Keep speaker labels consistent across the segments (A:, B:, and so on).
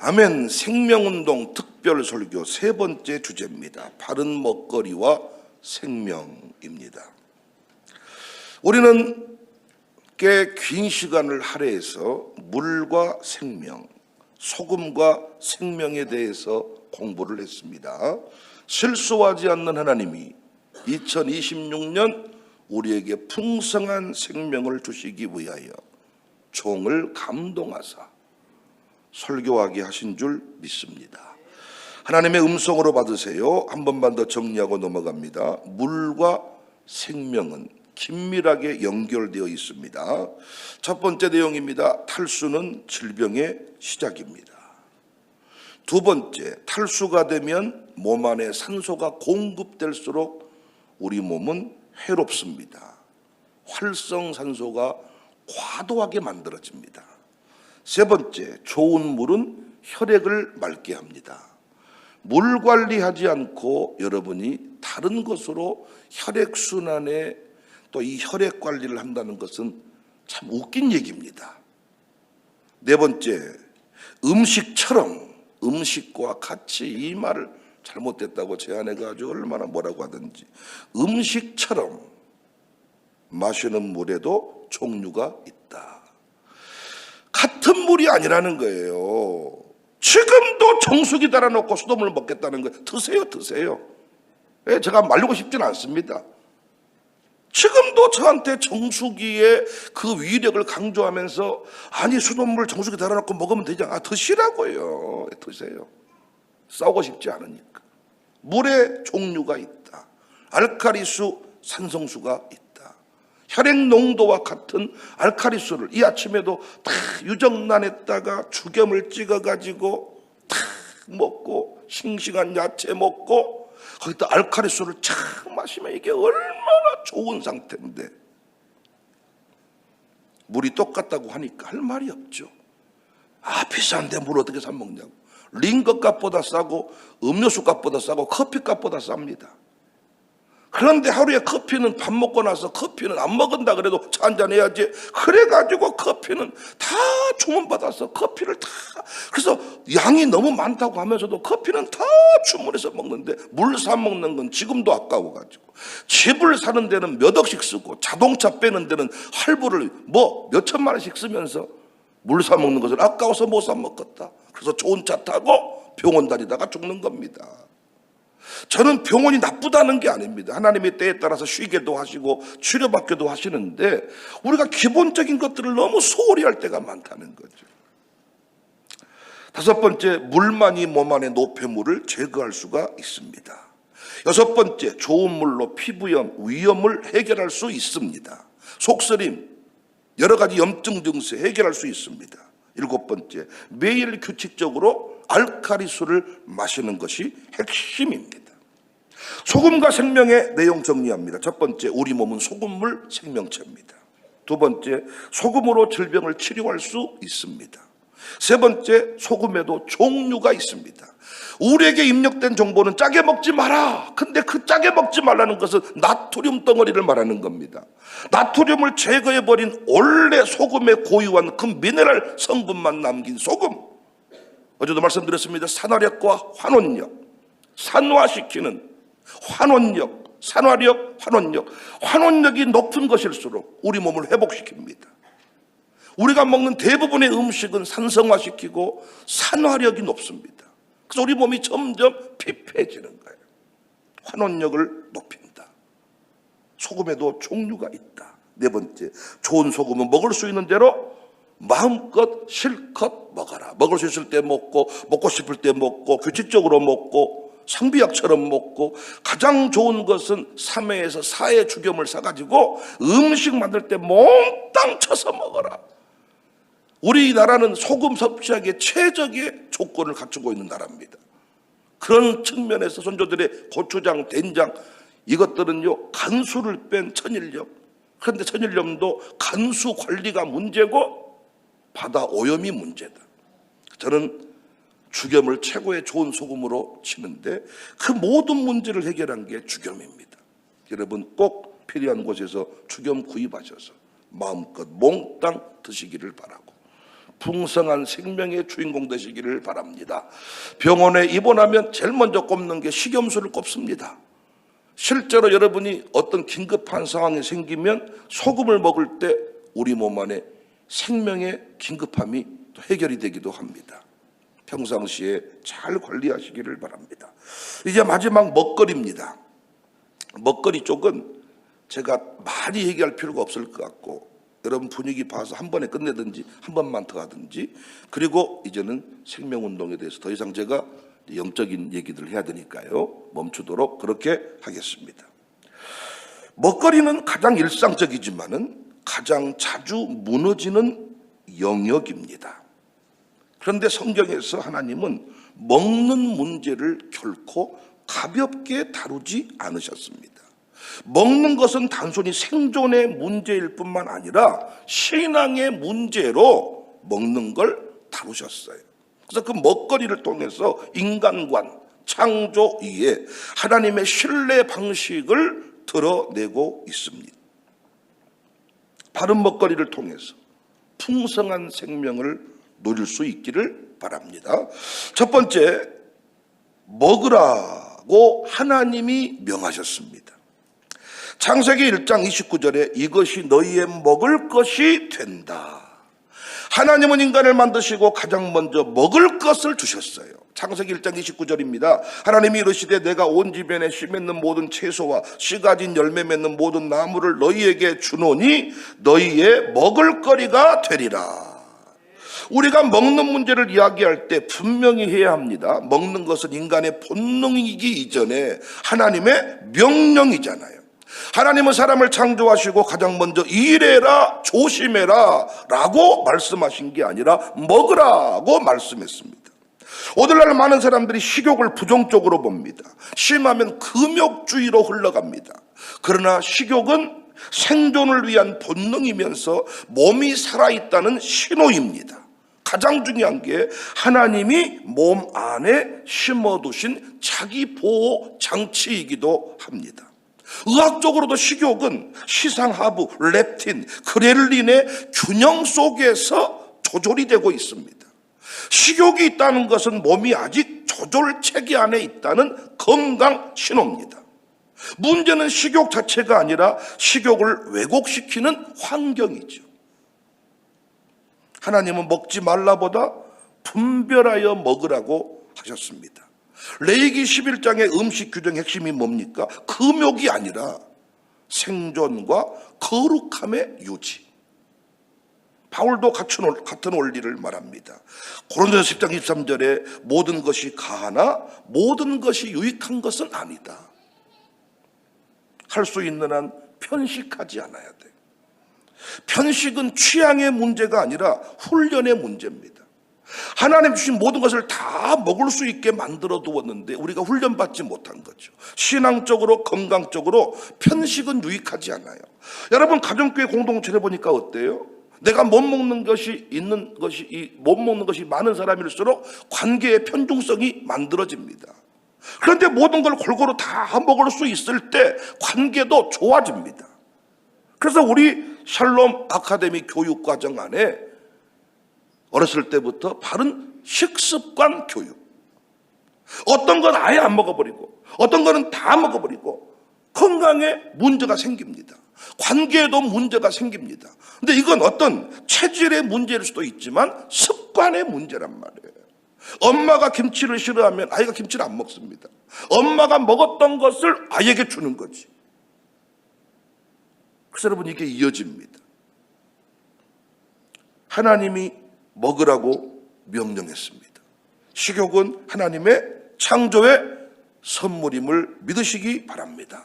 A: 아멘. 생명운동 특별설교 세 번째 주제입니다. 바른 먹거리와 생명입니다. 우리는 꽤 긴 시간을 할애해서 물과 생명, 소금과 생명에 대해서 공부를 했습니다. 실수하지 않는 하나님이 2026년 우리에게 풍성한 생명을 주시기 위하여 종을 감동하사 설교하게 하신 줄 믿습니다. 하나님의 음성으로 받으세요. 한 번만 더 정리하고 넘어갑니다. 물과 생명은 긴밀하게 연결되어 있습니다. 첫 번째 내용입니다. 탈수는 질병의 시작입니다. 두 번째, 탈수가 되면 몸 안에 산소가 공급될수록 우리 몸은 해롭습니다. 활성산소가 과도하게 만들어집니다. 세 번째, 좋은 물은 혈액을 맑게 합니다. 물 관리하지 않고 여러분이 다른 것으로 혈액순환에 또 이 혈액 관리를 한다는 것은 참 웃긴 얘기입니다. 네 번째, 음식처럼, 음식과 같이, 이 말을 잘못됐다고 제 아내가 아주 얼마나 뭐라고 하든지, 음식처럼 마시는 물에도 종류가 있다. 같은 물이 아니라는 거예요. 지금도 정수기 달아놓고 수돗물 먹겠다는 거예요. 드세요. 제가 말리고 싶지는 않습니다. 지금도 저한테 정수기의 그 위력을 강조하면서, 아니 수돗물 정수기 달아놓고 먹으면 되지 않아? 드시라고요. 드세요. 싸우고 싶지 않으니까. 물에 종류가 있다. 알칼리수, 산성수가 있다. 혈액 농도와 같은 알칼리수를 이 아침에도 다 유정란에다가 죽염을 찍어가지고 다 먹고, 싱싱한 야채 먹고, 거기다 알칼리수를 착 마시면 이게 얼마나 좋은 상태인데, 물이 똑같다고 하니까 할 말이 없죠. 아, 비싼데 물 어떻게 사 먹냐고. 링거 값보다 싸고 음료수 값보다 싸고 커피 값보다 쌉니다. 그런데 하루에 커피는 밥 먹고 나서 커피는 안 먹은다 그래도 차 한잔 해야지. 그래가지고 커피는 다 주문받아서 커피를 다, 그래서 양이 너무 많다고 하면서도 커피는 다 주문해서 먹는데, 물 사 먹는 건 지금도 아까워가지고 집을 사는 데는 몇 억씩 쓰고 자동차 빼는 데는 할부를 뭐 몇 천만 원씩 쓰면서 물 사 먹는 것을 아까워서 못 사 먹겠다. 그래서 좋은 차 타고 병원 다니다가 죽는 겁니다. 저는 병원이 나쁘다는 게 아닙니다. 하나님의 때에 따라서 쉬게도 하시고 치료받기도 하시는데, 우리가 기본적인 것들을 너무 소홀히 할 때가 많다는 거죠. 다섯 번째, 물만이 몸 안의 노폐물을 제거할 수가 있습니다. 여섯 번째, 좋은 물로 피부염, 위염을 해결할 수 있습니다. 속쓰림, 여러 가지 염증 증세 해결할 수 있습니다. 일곱 번째, 매일 규칙적으로 알칼리수를 마시는 것이 핵심입니다. 소금과 생명의 내용 정리합니다. 첫 번째, 우리 몸은 소금물 생명체입니다. 두 번째, 소금으로 질병을 치료할 수 있습니다. 세 번째, 소금에도 종류가 있습니다. 우리에게 입력된 정보는 짜게 먹지 마라. 근데 그 짜게 먹지 말라는 것은 나트륨 덩어리를 말하는 겁니다. 나트륨을 제거해버린 원래 소금의 고유한 그 미네랄 성분만 남긴 소금. 어제도 말씀드렸습니다. 산화력과 환원력, 산화시키는 환원력, 산화력, 환원력. 환원력이 높은 것일수록 우리 몸을 회복시킵니다. 우리가 먹는 대부분의 음식은 산성화시키고 산화력이 높습니다. 그래서 우리 몸이 점점 피폐해지는 거예요. 환원력을 높인다. 소금에도 종류가 있다. 네 번째, 좋은 소금은 먹을 수 있는 대로 마음껏 실컷 먹어라. 먹을 수 있을 때 먹고, 먹고 싶을 때 먹고, 규칙적으로 먹고, 상비약처럼 먹고, 가장 좋은 것은 3회에서 4회 죽염을 사가지고 음식 만들 때 몽땅 쳐서 먹어라. 우리나라는 소금 섭취하기에 최적의 조건을 갖추고 있는 나라입니다. 그런 측면에서 선조들의 고추장, 된장, 이것들은요 간수를 뺀 천일염. 그런데 천일염도 간수 관리가 문제고 바다 오염이 문제다. 저는 죽염을 최고의 좋은 소금으로 치는데, 그 모든 문제를 해결한 게 죽염입니다. 여러분 꼭 필요한 곳에서 죽염 구입하셔서 마음껏 몽땅 드시기를 바라고, 풍성한 생명의 주인공 되시기를 바랍니다. 병원에 입원하면 제일 먼저 꼽는 게 식염수를 꼽습니다. 실제로 여러분이 어떤 긴급한 상황이 생기면 소금을 먹을 때 우리 몸 안에 생명의 긴급함이 또 해결이 되기도 합니다. 평상시에 잘 관리하시기를 바랍니다. 이제 마지막 먹거리입니다. 먹거리 쪽은 제가 많이 얘기할 필요가 없을 것 같고 여러분 분위기 봐서 한 번에 끝내든지 한 번만 더 하든지, 그리고 이제는 생명운동에 대해서 더 이상 제가 영적인 얘기들을 해야 되니까요 멈추도록 그렇게 하겠습니다. 먹거리는 가장 일상적이지만은 가장 자주 무너지는 영역입니다. 그런데 성경에서 하나님은 먹는 문제를 결코 가볍게 다루지 않으셨습니다. 먹는 것은 단순히 생존의 문제일 뿐만 아니라 신앙의 문제로 먹는 걸 다루셨어요. 그래서 그 먹거리를 통해서 인간관, 창조 이해, 하나님의 신뢰 방식을 드러내고 있습니다. 바른 먹거리를 통해서 풍성한 생명을 누릴 수 있기를 바랍니다. 첫 번째, 먹으라고 하나님이 명하셨습니다. 창세기 1장 29절에 이것이 너희의 먹을 것이 된다. 하나님은 인간을 만드시고 가장 먼저 먹을 것을 주셨어요. 창세기 1장 29절입니다. 하나님이 이르시되 내가 온 지면에 씨 맺는 모든 채소와 씨 가진 열매 맺는 모든 나무를 너희에게 주노니 너희의 먹을 거리가 되리라. 우리가 먹는 문제를 이야기할 때 분명히 해야 합니다. 먹는 것은 인간의 본능이기 이전에 하나님의 명령이잖아요. 하나님은 사람을 창조하시고 가장 먼저 일해라 조심해라 라고 말씀하신 게 아니라 먹으라고 말씀했습니다. 오늘날 많은 사람들이 식욕을 부정적으로 봅니다. 심하면 금욕주의로 흘러갑니다. 그러나 식욕은 생존을 위한 본능이면서 몸이 살아있다는 신호입니다. 가장 중요한 게 하나님이 몸 안에 심어두신 자기 보호 장치이기도 합니다. 의학적으로도 식욕은 시상하부, 렙틴, 그렐린의 균형 속에서 조절이 되고 있습니다. 식욕이 있다는 것은 몸이 아직 조절 체계 안에 있다는 건강 신호입니다. 문제는 식욕 자체가 아니라 식욕을 왜곡시키는 환경이죠. 하나님은 먹지 말라보다 분별하여 먹으라고 하셨습니다. 레위기 11장의 음식 규정 핵심이 뭡니까? 금욕이 아니라 생존과 거룩함의 유지. 바울도 같은 원리를 말합니다. 고린도서 10장 23절에 모든 것이 가하나 모든 것이 유익한 것은 아니다. 할 수 있는 한 편식하지 않아야 돼. 편식은 취향의 문제가 아니라 훈련의 문제입니다. 하나님 주신 모든 것을 다 먹을 수 있게 만들어 두었는데 우리가 훈련받지 못한 거죠. 신앙적으로 건강적으로 편식은 유익하지 않아요. 여러분 가정교회 공동체를 보니까 어때요? 내가 못 먹는 것이 못 먹는 것이 많은 사람일수록 관계의 편중성이 만들어집니다. 그런데 모든 걸 골고루 다 먹을 수 있을 때 관계도 좋아집니다. 그래서 우리 샬롬 아카데미 교육과정 안에 어렸을 때부터 바른 식습관 교육, 어떤 건 아예 안 먹어버리고 어떤 거는 다 먹어버리고 건강에 문제가 생깁니다. 관계에도 문제가 생깁니다. 근데 이건 어떤 체질의 문제일 수도 있지만 습관의 문제란 말이에요. 엄마가 김치를 싫어하면 아이가 김치를 안 먹습니다. 엄마가 먹었던 것을 아이에게 주는 거지. 그래서 여러분 이게 이어집니다. 하나님이 먹으라고 명령했습니다. 식욕은 하나님의 창조의 선물임을 믿으시기 바랍니다.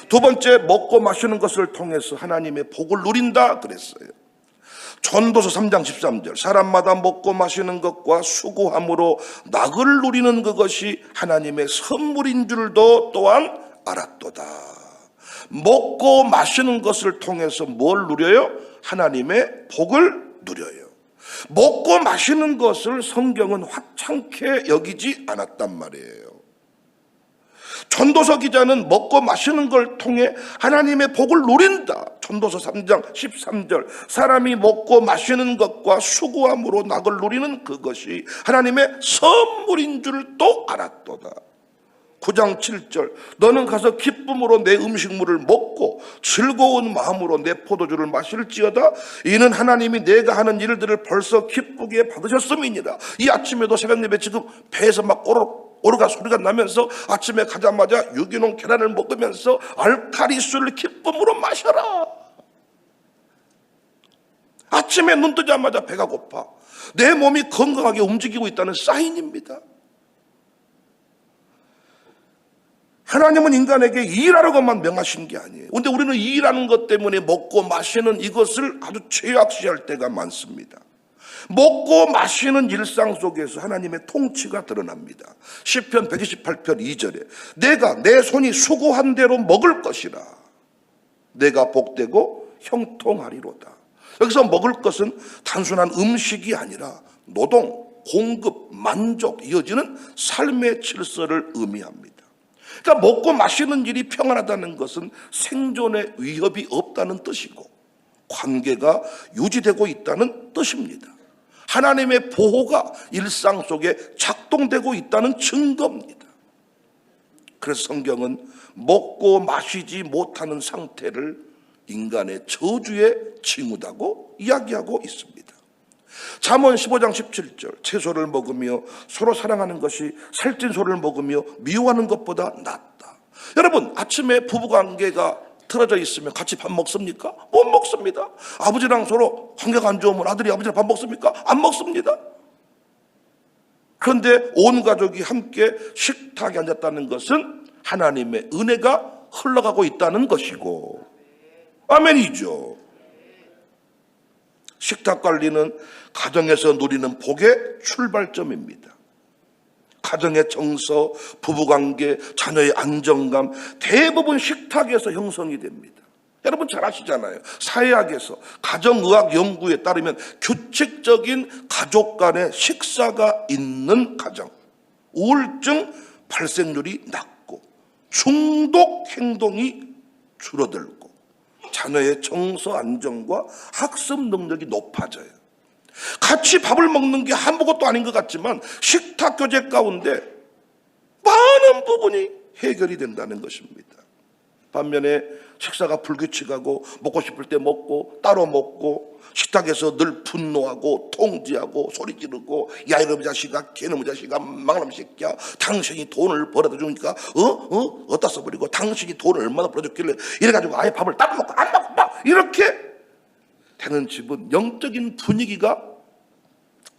A: 두 번째, 먹고 마시는 것을 통해서 하나님의 복을 누린다 그랬어요. 전도서 3장 13절 사람마다 먹고 마시는 것과 수고함으로 낙을 누리는 그것이 하나님의 선물인 줄도 또한 알았도다. 먹고 마시는 것을 통해서 뭘 누려요? 하나님의 복을 누려요. 먹고 마시는 것을 성경은 화창케 여기지 않았단 말이에요. 전도서 기자는 먹고 마시는 걸 통해 하나님의 복을 누린다, 전도서 3장 13절 사람이 먹고 마시는 것과 수고함으로 낙을 누리는 그것이 하나님의 선물인 줄 또 알았도다. 9장 7절 너는 가서 기쁨으로 내 음식물을 먹고 즐거운 마음으로 내 포도주를 마실지어다. 이는 하나님이 내가 하는 일들을 벌써 기쁘게 받으셨음이니라. 이 아침에도 새벽예배 지금 배에서 막 오르가 소리가 나면서 아침에 가자마자 유기농 계란을 먹으면서 알칼리수를 기쁨으로 마셔라. 아침에 눈 뜨자마자 배가 고파. 내 몸이 건강하게 움직이고 있다는 사인입니다. 하나님은 인간에게 일하라고만 명하신 게 아니에요. 그런데 우리는 일하는 것 때문에 먹고 마시는 이것을 아주 죄악시할 때가 많습니다. 먹고 마시는 일상 속에서 하나님의 통치가 드러납니다. 시편 128편 2절에 내가 내 손이 수고한 대로 먹을 것이라. 내가 복되고 형통하리로다. 여기서 먹을 것은 단순한 음식이 아니라 노동, 공급, 만족, 이어지는 삶의 질서를 의미합니다. 그러니까 먹고 마시는 일이 평안하다는 것은 생존에 위협이 없다는 뜻이고 관계가 유지되고 있다는 뜻입니다. 하나님의 보호가 일상 속에 작동되고 있다는 증거입니다. 그래서 성경은 먹고 마시지 못하는 상태를 인간의 저주에 징후다고 이야기하고 있습니다. 잠언 15장 17절 채소를 먹으며 서로 사랑하는 것이 살찐 소를 먹으며 미워하는 것보다 낫다. 여러분 아침에 부부관계가 틀어져 있으면 같이 밥 먹습니까? 못 먹습니다. 아버지랑 서로 관계가 안 좋으면 아들이 아버지랑 밥 먹습니까? 안 먹습니다. 그런데 온 가족이 함께 식탁에 앉았다는 것은 하나님의 은혜가 흘러가고 있다는 것이고 아멘이죠. 식탁 관리는 가정에서 누리는 복의 출발점입니다. 가정의 정서, 부부관계, 자녀의 안정감 대부분 식탁에서 형성이 됩니다. 여러분 잘 아시잖아요. 사회학에서 가정의학 연구에 따르면 규칙적인 가족 간의 식사가 있는 가정 우울증 발생률이 낮고 중독 행동이 줄어들고 자녀의 정서 안정과 학습 능력이 높아져요. 같이 밥을 먹는 게 아무것도 아닌 것 같지만 식탁 교제 가운데 많은 부분이 해결이 된다는 것입니다. 반면에 식사가 불규칙하고 먹고 싶을 때 먹고 따로 먹고 식탁에서 늘 분노하고 통지하고 소리 지르고 야 이놈의 자식아 걔놈의 자식아 망나무 새끼야 당신이 돈을 벌어다 주니까 어디다 써버리고 당신이 돈을 얼마나 벌어줬길래 이래가지고 아예 밥을 따로 먹고 안 먹고 막 이렇게 되는 집은 영적인 분위기가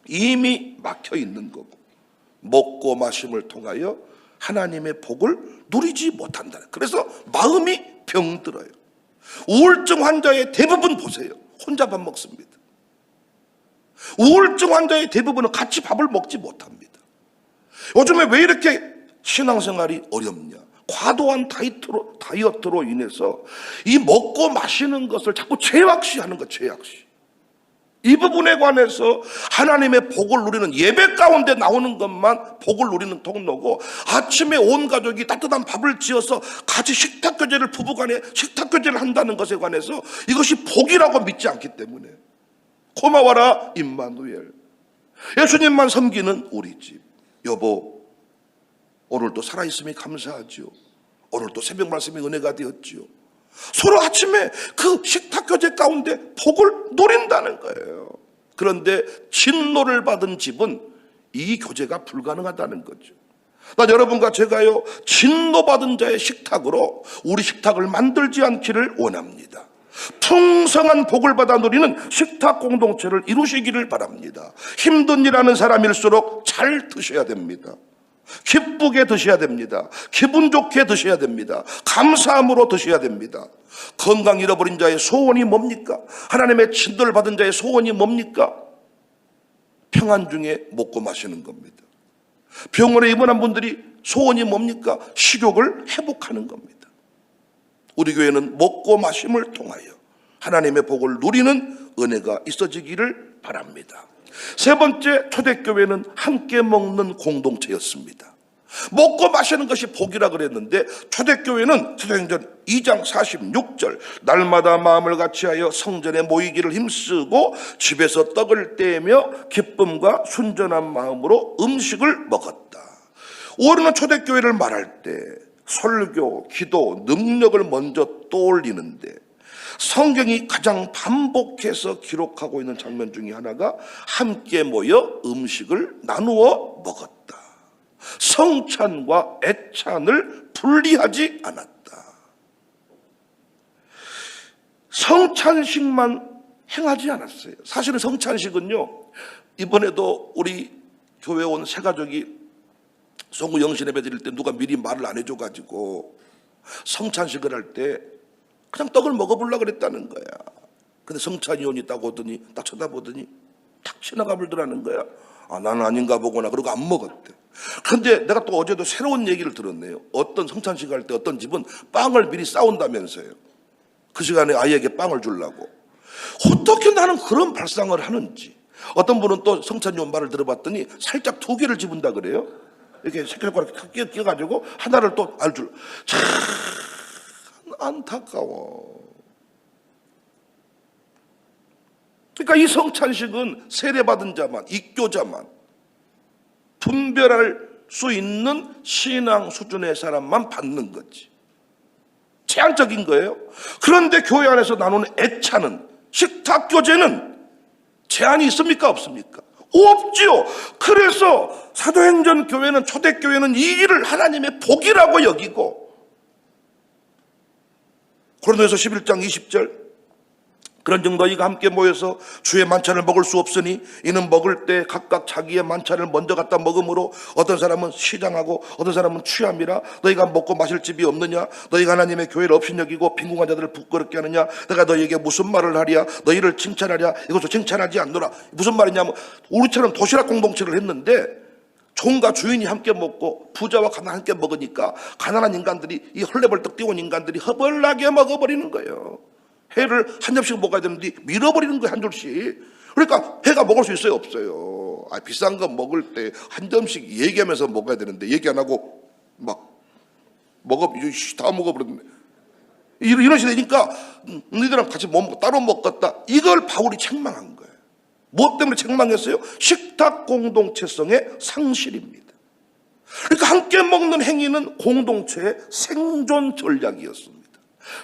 A: 이미 막혀 있는 거고 먹고 마심을 통하여 하나님의 복을 누리지 못한다. 그래서 마음이 병들어요. 우울증 환자의 대부분 보세요. 혼자 밥 먹습니다. 우울증 환자의 대부분은 같이 밥을 먹지 못합니다. 요즘에 왜 이렇게 신앙생활이 어렵냐? 과도한 다이어트로 인해서 이 먹고 마시는 것을 자꾸 죄악시하는 것, 죄악시. 이 부분에 관해서 하나님의 복을 누리는 예배 가운데 나오는 것만 복을 누리는 통로고 아침에 온 가족이 따뜻한 밥을 지어서 같이 식탁 교제를 부부간에 식탁 교제를 한다는 것에 관해서 이것이 복이라고 믿지 않기 때문에 고마워라 임마누엘 예수님만 섬기는 우리 집 여보 오늘도 살아있음이 감사하지요. 오늘도 새벽 말씀이 은혜가 되었지요. 서로 아침에 그 식탁 교제 가운데 복을 누린다는 거예요. 그런데 진노를 받은 집은 이 교제가 불가능하다는 거죠. 난 여러분과 제가요 진노받은 자의 식탁으로 우리 식탁을 만들지 않기를 원합니다. 풍성한 복을 받아 누리는 식탁 공동체를 이루시기를 바랍니다. 힘든 일 하는 사람일수록 잘 드셔야 됩니다. 기쁘게 드셔야 됩니다. 기분 좋게 드셔야 됩니다. 감사함으로 드셔야 됩니다. 건강 잃어버린 자의 소원이 뭡니까? 하나님의 진도를 받은 자의 소원이 뭡니까? 평안 중에 먹고 마시는 겁니다. 병원에 입원한 분들이 소원이 뭡니까? 식욕을 회복하는 겁니다. 우리 교회는 먹고 마심을 통하여 하나님의 복을 누리는 은혜가 있어지기를 바랍니다. 세 번째 초대교회는 함께 먹는 공동체였습니다. 먹고 마시는 것이 복이라 그랬는데 초대교회는 사도행전 2장 46절 날마다 마음을 같이하여 성전에 모이기를 힘쓰고 집에서 떡을 떼며 기쁨과 순전한 마음으로 음식을 먹었다. 우리는 초대교회를 말할 때 설교, 기도, 능력을 먼저 떠올리는데 성경이 가장 반복해서 기록하고 있는 장면 중에 하나가 함께 모여 음식을 나누어 먹었다. 성찬과 애찬을 분리하지 않았다. 성찬식만 행하지 않았어요. 사실은 성찬식은요, 이번에도 우리 교회 온 새 가족이 송구 영신 예배 드릴 때 누가 미리 말을 안 해줘가지고 성찬식을 할 때 그냥 떡을 먹어보려고 그랬다는 거야. 근데 성찬위원이 딱 오더니 딱 쳐다보더니 탁 지나가 버리더라는 거야. 아, 나는 아닌가 보구나. 그러고 안 먹었대. 그런데 내가 또 어제도 새로운 얘기를 들었네요. 어떤 성찬식 할 때 어떤 집은 빵을 미리 싸온다면서요. 그 시간에 아이에게 빵을 주려고. 어떻게 나는 그런 발상을 하는지. 어떤 분은 또 성찬위원 말을 들어봤더니 살짝 두 개를 집은다 그래요. 이렇게 새끼손가락 끼워가지고 하나를 또 알줄. 참 안타까워. 그러니까 이 성찬식은 세례받은 자만, 입교자만, 분별할 수 있는 신앙 수준의 사람만 받는 거지. 제한적인 거예요. 그런데 교회 안에서 나누는 애차는, 식탁 교제는 제한이 있습니까? 없습니까? 없지요. 그래서 사도행전 교회는, 초대교회는 이 일을 하나님의 복이라고 여기고, 고린도전서 11장 20절 그런즉 너희가 함께 모여서 주의 만찬을 먹을 수 없으니 이는 먹을 때 각각 자기의 만찬을 먼저 갖다 먹으므로 어떤 사람은 시장하고 어떤 사람은 취함이라. 너희가 먹고 마실 집이 없느냐? 너희가 하나님의 교회를 업신여기고 빈궁한 자들을 부끄럽게 하느냐? 내가 너희에게 무슨 말을 하랴? 너희를 칭찬하랴? 이것도 칭찬하지 않노라. 무슨 말이냐면 우리처럼 도시락 공동체를 했는데 종과 주인이 함께 먹고 부자와 가난한 함께 먹으니까 가난한 인간들이, 이 헐레벌떡 뛰어온 인간들이 허벌나게 먹어버리는 거예요. 회를 한 점씩 먹어야 되는데 밀어버리는 거예요, 한 줄씩. 그러니까 회가 먹을 수 있어요, 없어요? 비싼 거 먹을 때 한 점씩 얘기하면서 먹어야 되는데 얘기 안 하고 막 다 먹어버렸네. 이런 시대니까 너희들랑 같이 따로 먹겠다. 이걸 바울이 책망한 거예요. 무엇 때문에 책망했어요? 식탁 공동체성의 상실입니다. 그러니까 함께 먹는 행위는 공동체의 생존 전략이었습니다.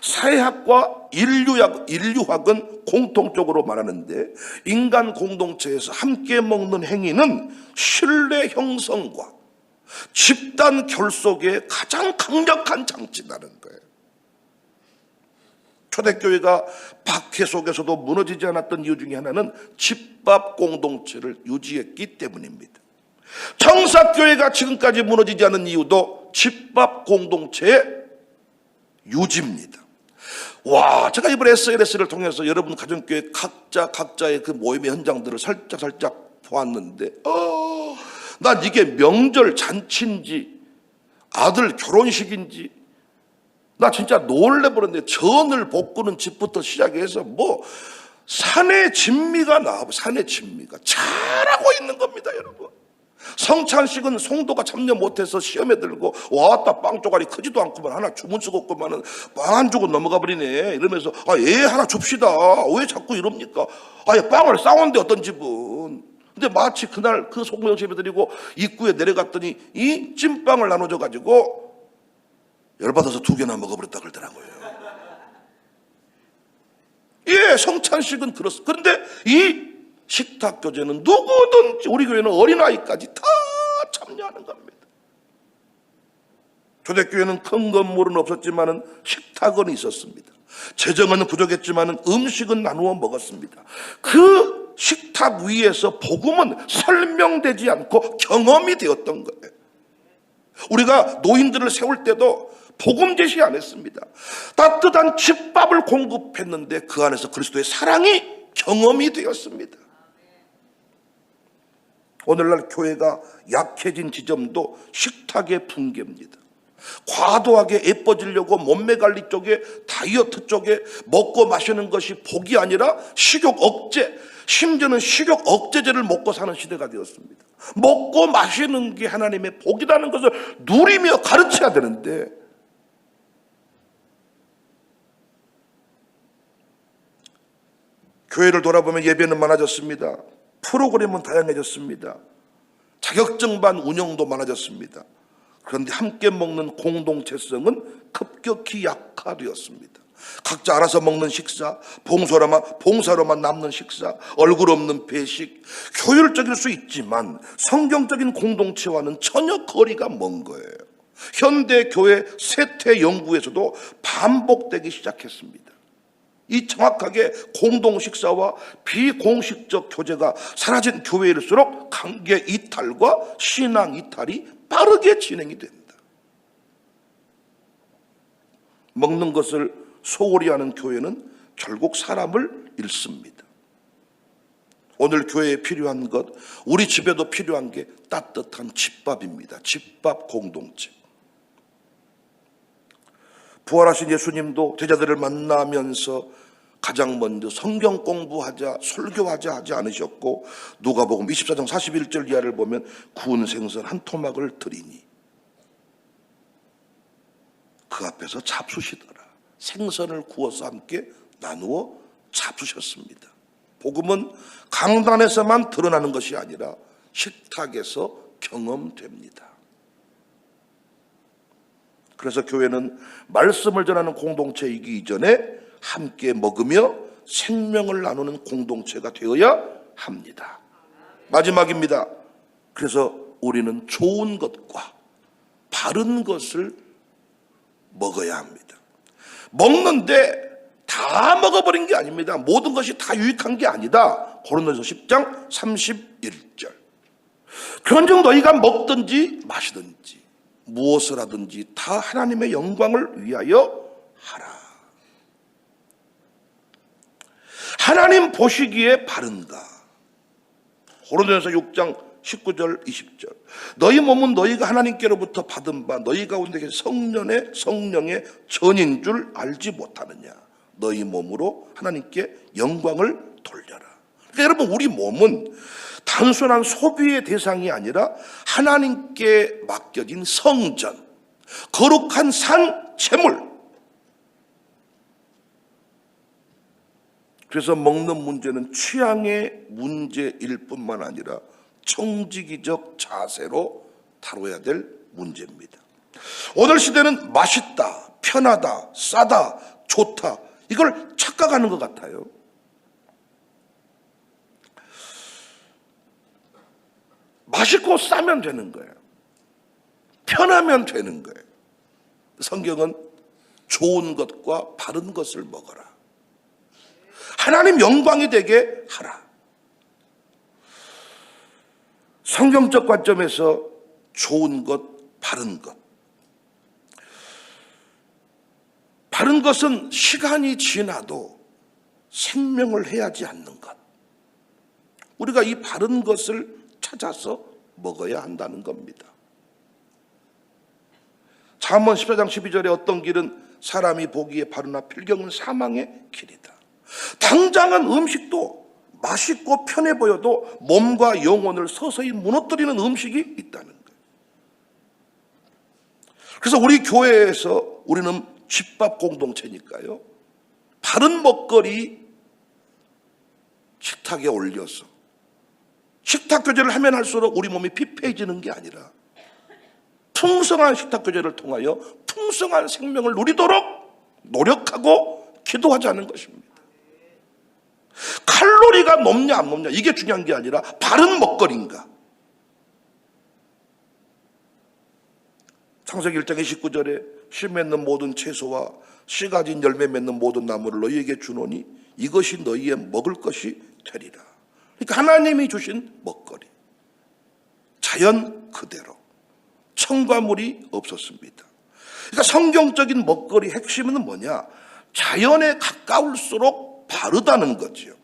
A: 사회학과 인류학은 공통적으로 말하는데 인간 공동체에서 함께 먹는 행위는 신뢰 형성과 집단 결속의 가장 강력한 장치라는 거예요. 초대교회가 박해 속에서도 무너지지 않았던 이유 중에 하나는 집밥 공동체를 유지했기 때문입니다. 청사교회가 지금까지 무너지지 않은 이유도 집밥 공동체의 유지입니다. 와, 제가 이번 SNS를 통해서 여러분 가정교회 각자의 그 모임의 현장들을 살짝 보았는데, 난 이게 명절 잔치인지 아들 결혼식인지 나 진짜 놀래버렸는데, 전을 볶는 집부터 시작해서 산의 진미가 나와요. 산의 진미가 잘하고 있는 겁니다, 여러분. 성찬식은 송도가 참여 못해서 시험에 들고 왔다 빵 쪼가리 크지도 않구만 하나 주문 쓰고 없구만은 빵 안 주고 넘어가 버리네 이러면서 얘 하나 줍시다. 왜 자꾸 이럽니까? 빵을 싸웠는데 어떤 집은. 근데 마치 그날 그 송구영 예배 드리고 입구에 내려갔더니 이 찐빵을 나눠줘 가지고 열받아서 2개나 먹어버렸다 그러더라고요. 예, 성찬식은 그렇습니다. 그런데 이 식탁 교제는 누구든지, 우리 교회는 어린아이까지 다 참여하는 겁니다. 초대교회는 큰 건물은 없었지만 식탁은 있었습니다. 재정은 부족했지만 음식은 나누어 먹었습니다. 그 식탁 위에서 복음은 설명되지 않고 경험이 되었던 거예요. 우리가 노인들을 세울 때도 복음 제시 안 했습니다. 따뜻한 집밥을 공급했는데 그 안에서 그리스도의 사랑이 경험이 되었습니다. 오늘날 교회가 약해진 지점도 식탁의 붕괴입니다. 과도하게 예뻐지려고 몸매 관리 쪽에, 다이어트 쪽에 먹고 마시는 것이 복이 아니라 식욕 억제, 심지어는 식욕 억제제를 먹고 사는 시대가 되었습니다. 먹고 마시는 게 하나님의 복이라는 것을 누리며 가르쳐야 되는데, 교회를 돌아보면 예배는 많아졌습니다. 프로그램은 다양해졌습니다. 자격증반 운영도 많아졌습니다. 그런데 함께 먹는 공동체성은 급격히 약화되었습니다. 각자 알아서 먹는 식사, 봉사로만 남는 식사, 얼굴 없는 배식, 효율적일 수 있지만 성경적인 공동체와는 전혀 거리가 먼 거예요. 현대 교회 세태 연구에서도 반복되기 시작했습니다. 이 정확하게 공동 식사와 비공식적 교제가 사라진 교회일수록 관계 이탈과 신앙 이탈이 빠르게 진행이 된다. 먹는 것을 소홀히 하는 교회는 결국 사람을 잃습니다. 오늘 교회에 필요한 것, 우리 집에도 필요한 게 따뜻한 집밥입니다. 집밥 공동체. 부활하신 예수님도 제자들을 만나면서 가장 먼저 성경 공부하자, 설교하자 하지 않으셨고, 누가복음 24장 41절 이하를 보면 구운 생선 한 토막을 드리니 그 앞에서 잡수시더라. 생선을 구워서 함께 나누어 잡수셨습니다. 복음은 강단에서만 드러나는 것이 아니라 식탁에서 경험됩니다. 그래서 교회는 말씀을 전하는 공동체이기 이전에 함께 먹으며 생명을 나누는 공동체가 되어야 합니다. 마지막입니다. 그래서 우리는 좋은 것과 바른 것을 먹어야 합니다. 먹는데 다 먹어버린 게 아닙니다. 모든 것이 다 유익한 게 아니다. 고린도전서 10장 31절. 그런즉 너희가 먹든지 마시든지 무엇을 하든지 다 하나님의 영광을 위하여 하라. 하나님 보시기에 바른가? 고린도전서 6장 19절 20절. 너희 몸은 너희가 하나님께로부터 받은 바 너희 가운데 성령의 전인 줄 알지 못하느냐. 너희 몸으로 하나님께 영광을 돌려라. 그러니까 여러분, 우리 몸은 단순한 소비의 대상이 아니라 하나님께 맡겨진 성전, 거룩한 산 제물. 그래서 먹는 문제는 취향의 문제일 뿐만 아니라 청지기적 자세로 다뤄야 될 문제입니다. 오늘 시대는 맛있다, 편하다, 싸다, 좋다, 이걸 착각하는 것 같아요. 맛있고 싸면 되는 거예요. 편하면 되는 거예요. 성경은 좋은 것과 바른 것을 먹어라. 하나님 영광이 되게 하라. 성경적 관점에서 좋은 것, 바른 것. 바른 것은 시간이 지나도 생명을 해하지 않는 것. 우리가 이 바른 것을 찾아서 먹어야 한다는 겁니다. 잠언 14장 12절에 어떤 길은 사람이 보기에 바르나 필경은 사망의 길이다. 당장은 음식도 맛있고 편해 보여도 몸과 영혼을 서서히 무너뜨리는 음식이 있다는 거예요. 그래서 우리 교회에서 우리는 집밥 공동체니까요, 바른 먹거리 식탁에 올려서 식탁 교제를 하면 할수록 우리 몸이 피폐해지는 게 아니라 풍성한 식탁 교제를 통하여 풍성한 생명을 누리도록 노력하고 기도하자는 것입니다. 칼로리가 높냐 안 높냐 이게 중요한 게 아니라 바른 먹거리인가. 창세기 1장 29절에 씨 맺는 모든 채소와 씨 가진 열매 맺는 모든 나무를 너희에게 주노니 이것이 너희의 먹을 것이 되리라. 그러니까 하나님이 주신 먹거리, 자연 그대로, 첨가물이 없었습니다. 그러니까 성경적인 먹거리 핵심은 뭐냐? 자연에 가까울수록 바르다는 거죠.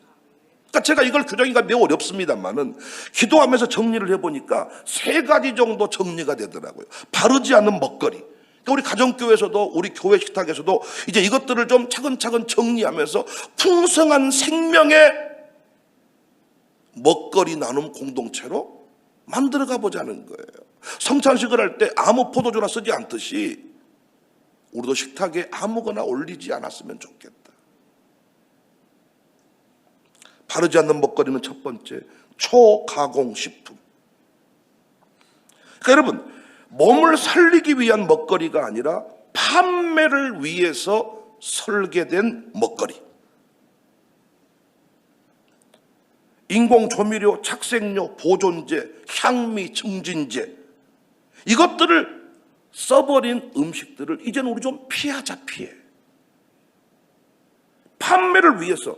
A: 그러니까 제가 이걸 규정하기가 매우 어렵습니다만은 기도하면서 정리를 해보니까 3가지 정도 정리가 되더라고요. 바르지 않은 먹거리, 우리 가정교회에서도 우리 교회 식탁에서도 이제 이것들을 좀 차근차근 정리하면서 풍성한 생명의 먹거리 나눔 공동체로 만들어가 보자는 거예요. 성찬식을 할 때 아무 포도주나 쓰지 않듯이 우리도 식탁에 아무거나 올리지 않았으면 좋겠다. 바르지 않는 먹거리는 첫 번째, 초가공식품. 그러니까 여러분, 몸을 살리기 위한 먹거리가 아니라 판매를 위해서 설계된 먹거리. 인공조미료, 착색료, 보존제, 향미, 증진제, 이것들을 써버린 음식들을 이제는 우리 좀 피하자, 피해. 판매를 위해서.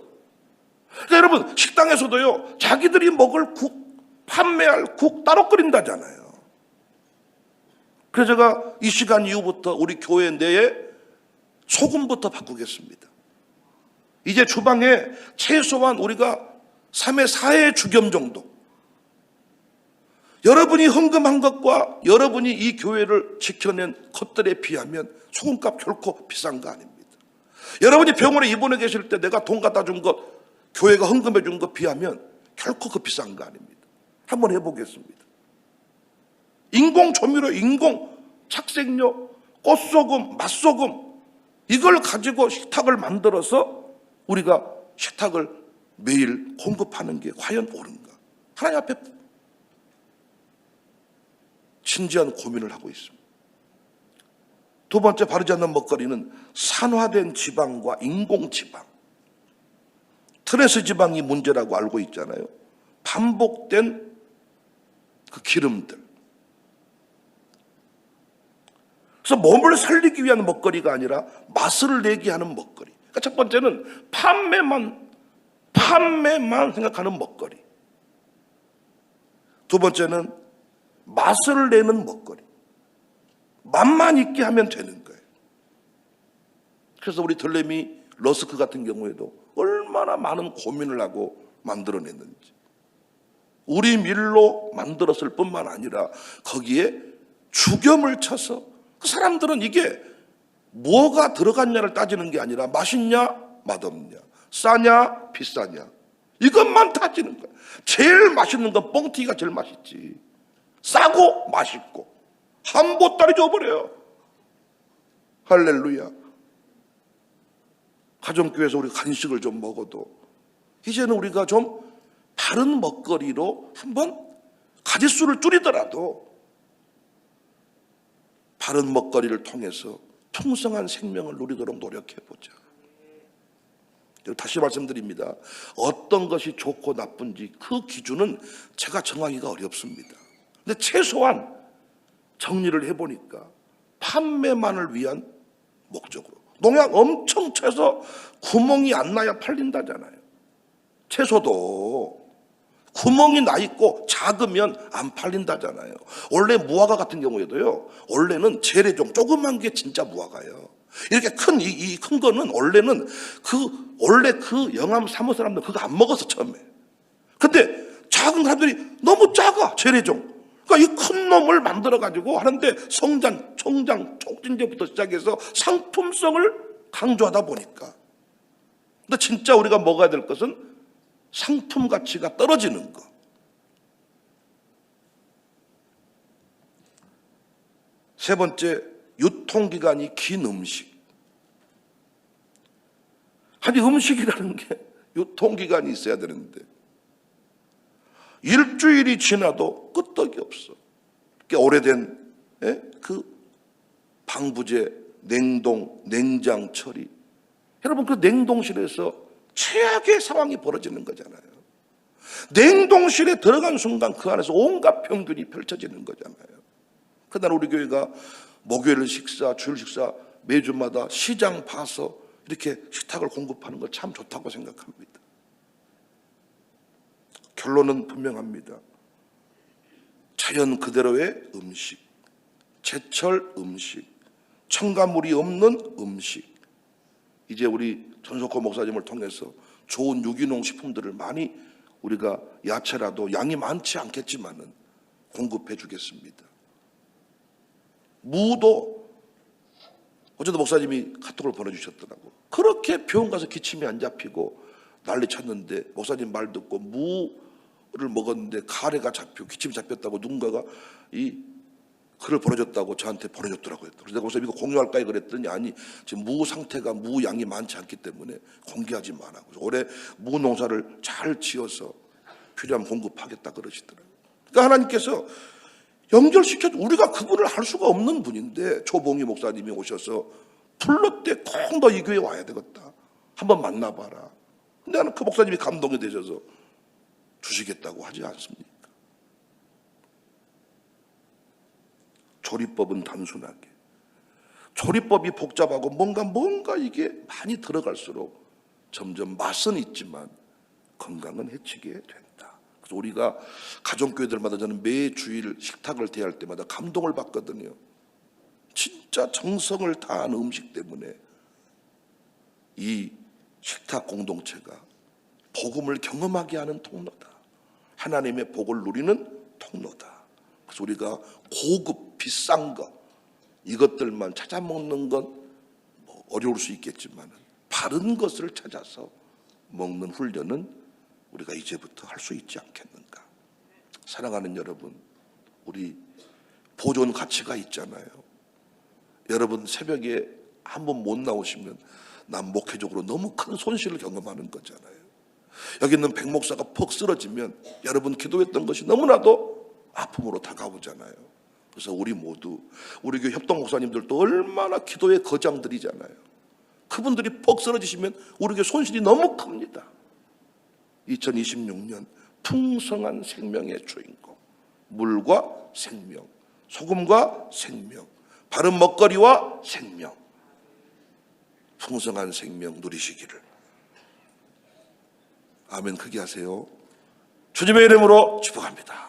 A: 그러니까 여러분, 식당에서도요, 자기들이 먹을 국, 판매할 국 따로 끓인다잖아요. 그래서 제가 이 시간 이후부터 우리 교회 내에 소금부터 바꾸겠습니다. 이제 주방에 최소한 우리가 3회, 4회 주겸 정도. 여러분이 헌금한 것과 여러분이 이 교회를 지켜낸 것들에 비하면 소금값 결코 비싼 거 아닙니다. 여러분이 병원에 입원해 계실 때 내가 돈 갖다 준 것, 교회가 헌금해 준 것 비하면 결코 그 비싼 거 아닙니다. 한번 해보겠습니다. 인공 조미료, 인공 착색료, 꽃소금, 맛소금, 이걸 가지고 식탁을 만들어서 우리가 식탁을 매일 공급하는 게 과연 옳은가? 하나님 앞에 진지한 고민을 하고 있습니다. 두 번째, 바르지 않는 먹거리는 산화된 지방과 인공 지방, 트랜스 지방이 문제라고 알고 있잖아요. 반복된 그 기름들. 그래서 몸을 살리기 위한 먹거리가 아니라 맛을 내게 하는 먹거리. 그러니까 첫 번째는 판매만 생각하는 먹거리. 두 번째는 맛을 내는 먹거리. 맛만 있게 하면 되는 거예요. 그래서 우리 들레미 러스크 같은 경우에도 얼마나 많은 고민을 하고 만들어냈는지. 우리 밀로 만들었을 뿐만 아니라 거기에 죽염을 쳐서 그 사람들은 이게 뭐가 들어갔냐를 따지는 게 아니라 맛있냐 맛없냐, 싸냐 비싸냐, 이것만 따지는 거야. 제일 맛있는 건 뻥튀기가 제일 맛있지. 싸고 맛있고 한 보따리 줘버려요. 할렐루야. 가정교회에서 우리 간식을 좀 먹어도 이제는 우리가 좀 다른 먹거리로 한번 가짓수를 줄이더라도 다른 먹거리를 통해서 풍성한 생명을 누리도록 노력해보자. 다시 말씀드립니다. 어떤 것이 좋고 나쁜지 그 기준은 제가 정하기가 어렵습니다. 근데 최소한 정리를 해보니까 판매만을 위한 목적으로 농약 엄청 쳐서 구멍이 안 나야 팔린다잖아요. 채소도 구멍이 나 있고 작으면 안 팔린다잖아요. 원래 무화과 같은 경우에도요, 원래는 재래종 조그만 게 진짜 무화과예요. 이렇게 큰 거는 원래는 원래 그 영암 사무 사람들 그거 안 먹어서 처음에. 근데 작은 사람들이 너무 작아, 재래종. 그러니까 이 큰 놈을 만들어 가지고 하는데 성장, 총장, 촉진제부터 시작해서 상품성을 강조하다 보니까. 근데 진짜 우리가 먹어야 될 것은 상품 가치가 떨어지는 거. 세 번째, 유통기간이 긴 음식. 아니, 음식이라는 게 유통기간이 있어야 되는데 일주일이 지나도 끄떡이 없어. 오래된 그 방부제, 냉동, 냉장 처리. 여러분, 그 냉동실에서 최악의 상황이 벌어지는 거잖아요. 냉동실에 들어간 순간 그 안에서 온갖 병균이 펼쳐지는 거잖아요. 그날 우리 교회가 목요일 식사, 주일 식사 매주마다 시장 봐서 이렇게 식탁을 공급하는 거 참 좋다고 생각합니다. 결론은 분명합니다. 자연 그대로의 음식, 제철 음식, 첨가물이 없는 음식. 이제 우리 전석호 목사님을 통해서 좋은 유기농 식품들을 많이 우리가 야채라도 양이 많지 않겠지만은 공급해 주겠습니다. 무도 어제도 목사님이 카톡을 보내주셨더라고. 그렇게 병원 가서 기침이 안 잡히고 난리 쳤는데 목사님 말 듣고 무를 먹었는데 가래가 잡히고 기침이 잡혔다고 누군가가 이 글을 보내줬다고 저한테 보내줬더라고요. 그래서 내가 목사님 이거 공유할까 그랬더니 아니 지금 무 상태가 무 양이 많지 않기 때문에 공개하지 마라. 그래서 올해 무 농사를 잘 지어서 필요하면 공급하겠다 그러시더라고요. 그러니까 하나님께서 연결시켜 우리가 그분을 알 수가 없는 분인데 조봉희 목사님이 오셔서 불렀대 꼭 너 이 교회 와야 되겠다. 한번 만나봐라. 근데 나는 그 목사님이 감동이 되셔서 주시겠다고 하지 않습니까? 조리법은 단순하게. 조리법이 복잡하고 뭔가 이게 많이 들어갈수록 점점 맛은 있지만 건강은 해치게 된다. 그래서 우리가 가정교회들마다 저는 매 주일 식탁을 대할 때마다 감동을 받거든요. 진짜 정성을 다한 음식 때문에 이 식탁 공동체가 복음을 경험하게 하는 통로다. 하나님의 복을 누리는 통로다. 그래서 우리가 고급 비싼 것 이것들만 찾아 먹는 건 뭐 어려울 수 있겠지만 바른 것을 찾아서 먹는 훈련은 우리가 이제부터 할 수 있지 않겠는가. 사랑하는 여러분, 우리 보존 가치가 있잖아요. 여러분 새벽에 한 번 못 나오시면 난 목회적으로 너무 큰 손실을 경험하는 거잖아요. 여기 있는 백 목사가 퍽 쓰러지면 여러분 기도했던 것이 너무나도 아픔으로 다가오잖아요. 그래서 우리 모두 우리 교회 협동 목사님들도 얼마나 기도의 거장들이잖아요. 그분들이 퍽 쓰러지시면 우리 교회 손실이 너무 큽니다. 2026년 풍성한 생명의 주인공, 물과 생명, 소금과 생명, 바른 먹거리와 생명, 풍성한 생명 누리시기를. 아멘 크게 하세요. 주님의 이름으로 축복합니다.